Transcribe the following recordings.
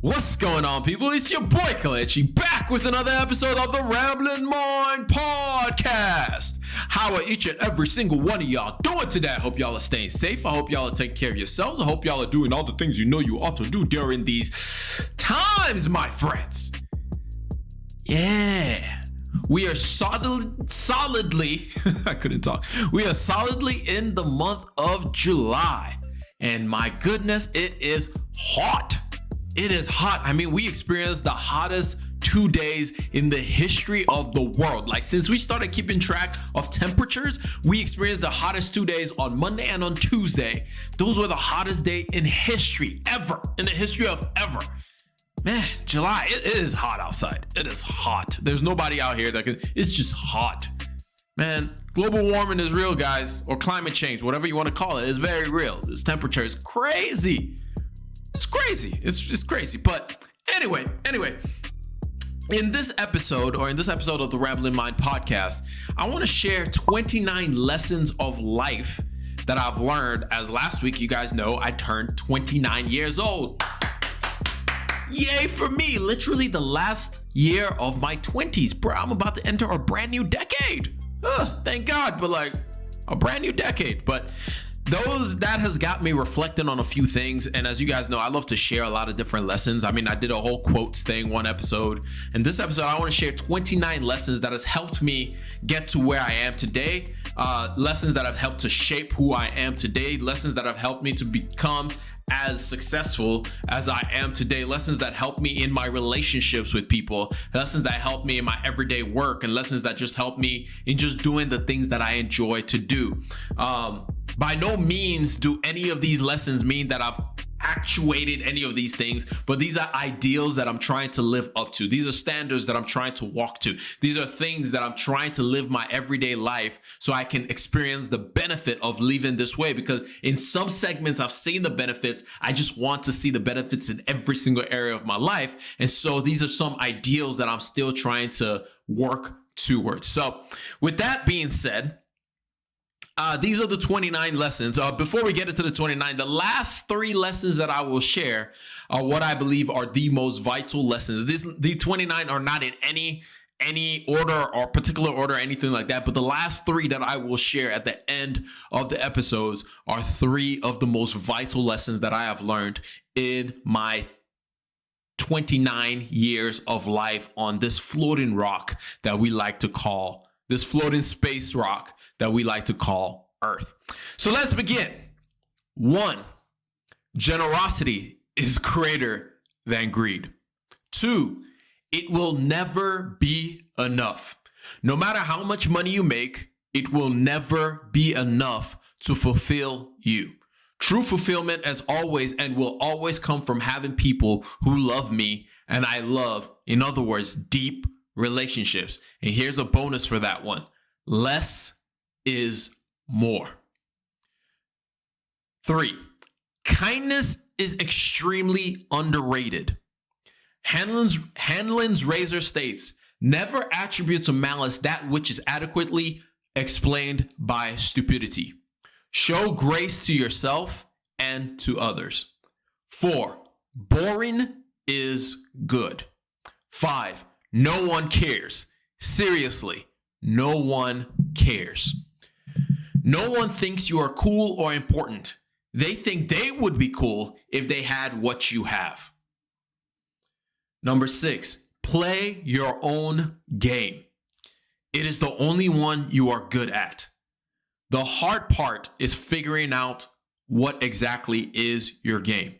What's going on, people? It's your boy Kelechi back with another episode of the Ramblin' Mind Podcast. How are each and every single one of y'all doing today? I hope y'all are staying safe. I hope y'all are taking care of yourselves. I hope y'all are doing all the things you know you ought to do during these times, my friends. Yeah. We are solidly, I couldn't talk. We are solidly in the month of July. And my goodness, it is hot. It is hot. I mean, we experienced the hottest 2 days in the history of the world. Like, since we started keeping track of temperatures, we experienced the hottest 2 days on Monday and on Tuesday. Those were the hottest day in history ever, in the history of ever. Man, July, it is hot outside. It is hot. There's nobody out here that can, it's just hot. Man, global warming is real, guys, or climate change, whatever you want to call it, is very real. This temperature is crazy. It's crazy. It's crazy. But anyway, in this episode of the Ramblin' Mind Podcast, I want to share 29 lessons of life that I've learned, as last week, you guys know, I turned 29 years old. Yay for me. Literally the last year of my 20s. Bro, I'm about to enter a brand new decade. Thank God, but like a brand new decade. But that has got me reflecting on a few things. And as you guys know, I love to share a lot of different lessons. I mean, I did a whole quotes thing one episode. And this episode, I want to share 29 lessons that has helped me get to where I am today. Lessons that have helped to shape who I am today. Lessons that have helped me to become as successful as I am today. Lessons that help me in my relationships with people. Lessons that help me in my everyday work. And lessons that just help me in just doing the things that I enjoy to do. By no means do any of these lessons mean that I've actuated any of these things, but these are ideals that I'm trying to live up to. These are standards that I'm trying to walk to. These are things that I'm trying to live my everyday life so I can experience the benefit of living this way, because in some segments I've seen the benefits. I just want to see the benefits in every single area of my life. And so these are some ideals that I'm still trying to work towards. So with that being said, these are the 29 lessons. Before we get into the 29, the last 3 lessons that I will share are what I believe are the most vital lessons. The 29 are not in any order or particular order or anything like that. But the last 3 that I will share at the end of the episodes are 3 of the most vital lessons that I have learned in my 29 years of life on this floating rock that we like to call, this floating space rock that we like to call Earth. So let's begin. 1, generosity is greater than greed. 2, it will never be enough. No matter how much money you make, it will never be enough to fulfill you. True fulfillment, as always, and will always come from having people who love me and I love, in other words, deep relationships. And here's a bonus for that one. Less is more. 3, kindness is extremely underrated. Hanlon's razor states, never attribute to malice that which is adequately explained by stupidity. Show grace to yourself and to others. 4, boring is good. 5, no one cares. Seriously, no one cares. No one thinks you are cool or important. They think they would be cool if they had what you have. Number 6, play your own game. It is the only one you are good at. The hard part is figuring out what exactly is your game.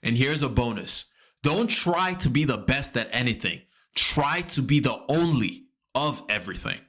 And here's a bonus. Don't try to be the best at anything. Try to be the only of everything.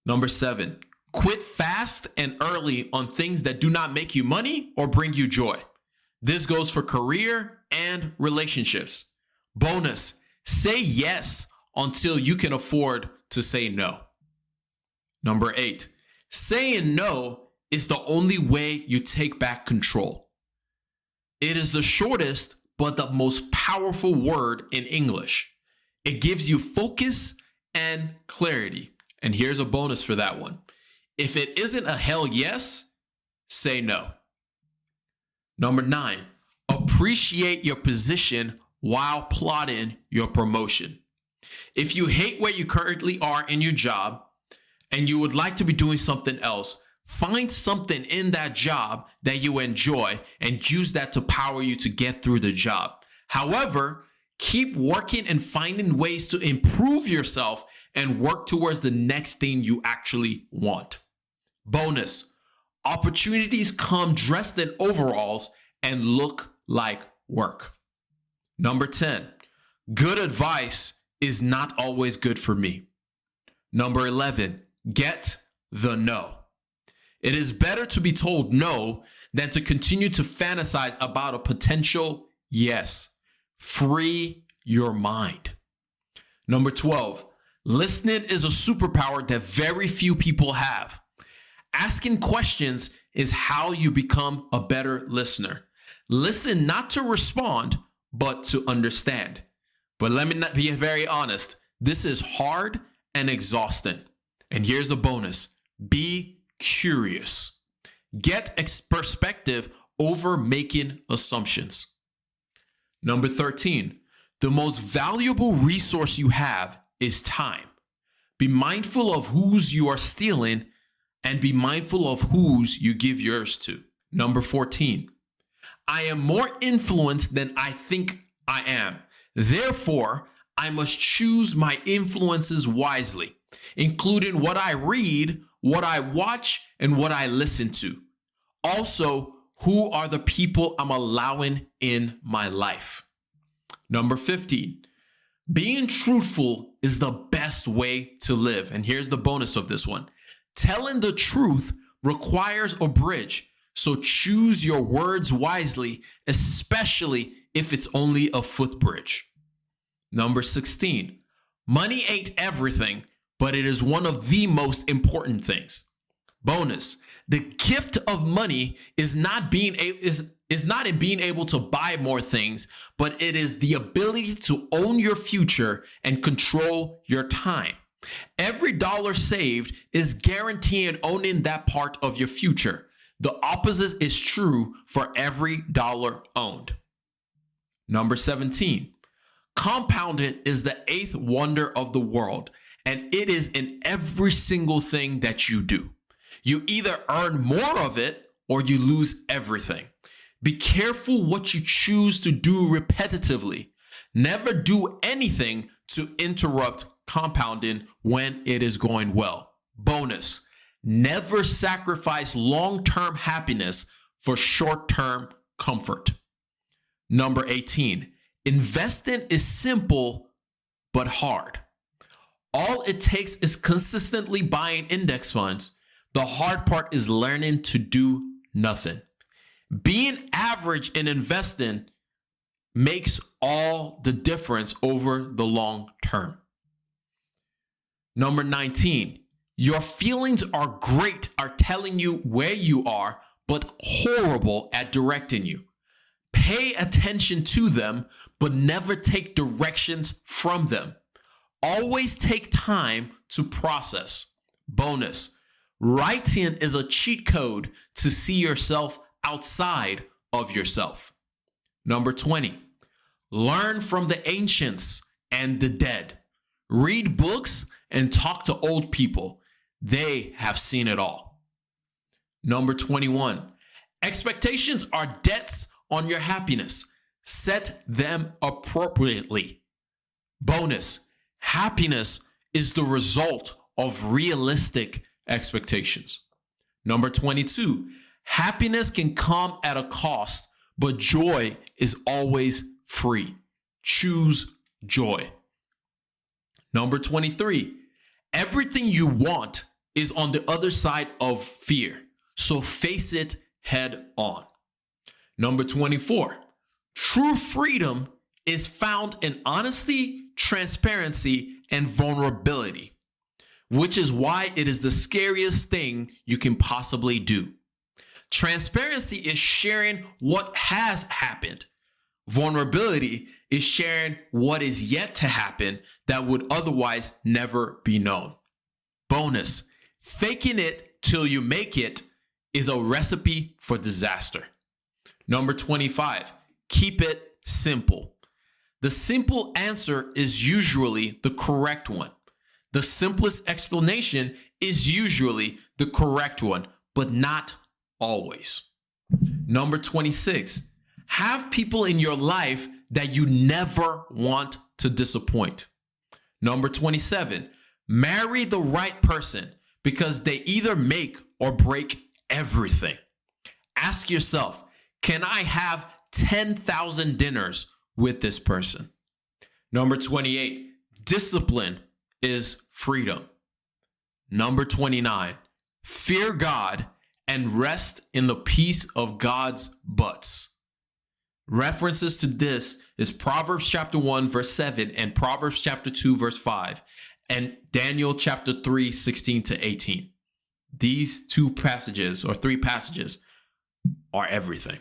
Number 7, quit fast and early on things that do not make you money or bring you joy. This goes for career and relationships. Bonus, say yes until you can afford to say no. Number 8, saying no is the only way you take back control. It is the shortest but the most powerful word in English. It gives you focus and clarity. And here's a bonus for that one. If it isn't a hell yes, say no. Number 9, Appreciate your position while plotting your promotion. If you hate where you currently are in your job and you would like to be doing something else, find something in that job that you enjoy and use that to power you to get through the job. However, keep working and finding ways to improve yourself and work towards the next thing you actually want. Bonus, opportunities come dressed in overalls and look like work. Number 10, good advice is not always good for me. Number 11, get the no. It is better to be told no than to continue to fantasize about a potential yes. Free your mind. Number 12, listening is a superpower that very few people have. Asking questions is how you become a better listener. Listen not to respond, but to understand. But let me not be very honest. This is hard and exhausting. And here's a bonus. Be curious. Get perspective over making assumptions. Number 13, the most valuable resource you have is time. Be mindful of whose you are stealing and be mindful of whose you give yours to. Number 14, I am more influenced than I think I am. Therefore, I must choose my influences wisely, including what I read, what I watch, and what I listen to. Also, who are the people I'm allowing in my life? Number 15, being truthful is the best way to live. And here's the bonus of this one. Telling the truth requires a bridge, so choose your words wisely, especially if it's only a footbridge. Number 16, money ain't everything, but it is one of the most important things. Bonus, the gift of money is not in being able to buy more things, but it is the ability to own your future and control your time. Every dollar saved is guaranteeing owning that part of your future. The opposite is true for every dollar owned. Number 17, compounding is the eighth wonder of the world, and it is in every single thing that you do. You either earn more of it or you lose everything. Be careful what you choose to do repetitively. Never do anything to interrupt compounding when it is going well. Bonus, never sacrifice long-term happiness for short-term comfort. Number 18, investing is simple but hard. All it takes is consistently buying index funds. The hard part is learning to do nothing. Being average in investing makes all the difference over the long term. Number 19, your feelings are great at telling you where you are, but horrible at directing you. Pay attention to them, but never take directions from them. Always take time to process. Bonus, writing is a cheat code to see yourself outside of yourself. Number 20, learn from the ancients and the dead. Read books and talk to old people. They have seen it all. Number 21, expectations are debts on your happiness. Set them appropriately. Bonus, happiness is the result of realistic expectations. Number 22, happiness can come at a cost, but joy is always free. Choose joy. Number 23, everything you want is on the other side of fear, so face it head on. Number 24, true freedom is found in honesty, transparency, and vulnerability, which is why it is the scariest thing you can possibly do. Transparency is sharing what has happened. Vulnerability is sharing what is yet to happen that would otherwise never be known. Bonus, faking it till you make it is a recipe for disaster. Number 25, keep it simple. The simple answer is usually the correct one. The simplest explanation is usually the correct one, but not always. Number 26, have people in your life that you never want to disappoint. Number 27, marry the right person because they either make or break everything. Ask yourself, can I have 10,000 dinners with this person? Number 28, discipline is freedom. Number 29, fear God and rest in the peace of God's butts. References to this is Proverbs chapter 1, verse 7, and Proverbs chapter 2, verse 5, and Daniel chapter 3, 16 to 18. These two passages or three passages are everything.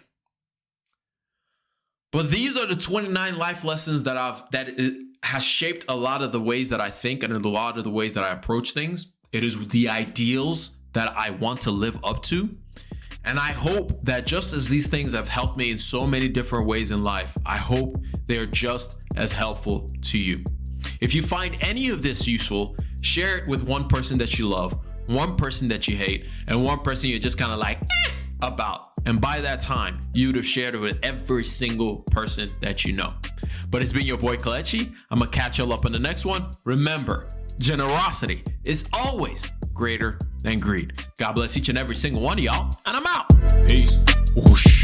But these are the 29 life lessons that it has shaped a lot of the ways that I think and a lot of the ways that I approach things. It is the ideals that I want to live up to. And I hope that just as these things have helped me in so many different ways in life, I hope they're just as helpful to you. If you find any of this useful, share it with one person that you love, one person that you hate, and one person you're just kind of like about. And by that time, you would have shared it with every single person that you know. But it's been your boy Kelechi. I'm going to catch y'all up on the next one. Remember, generosity is always greater than greed. God bless each and every single one of y'all. And I'm out. Peace. Whoosh.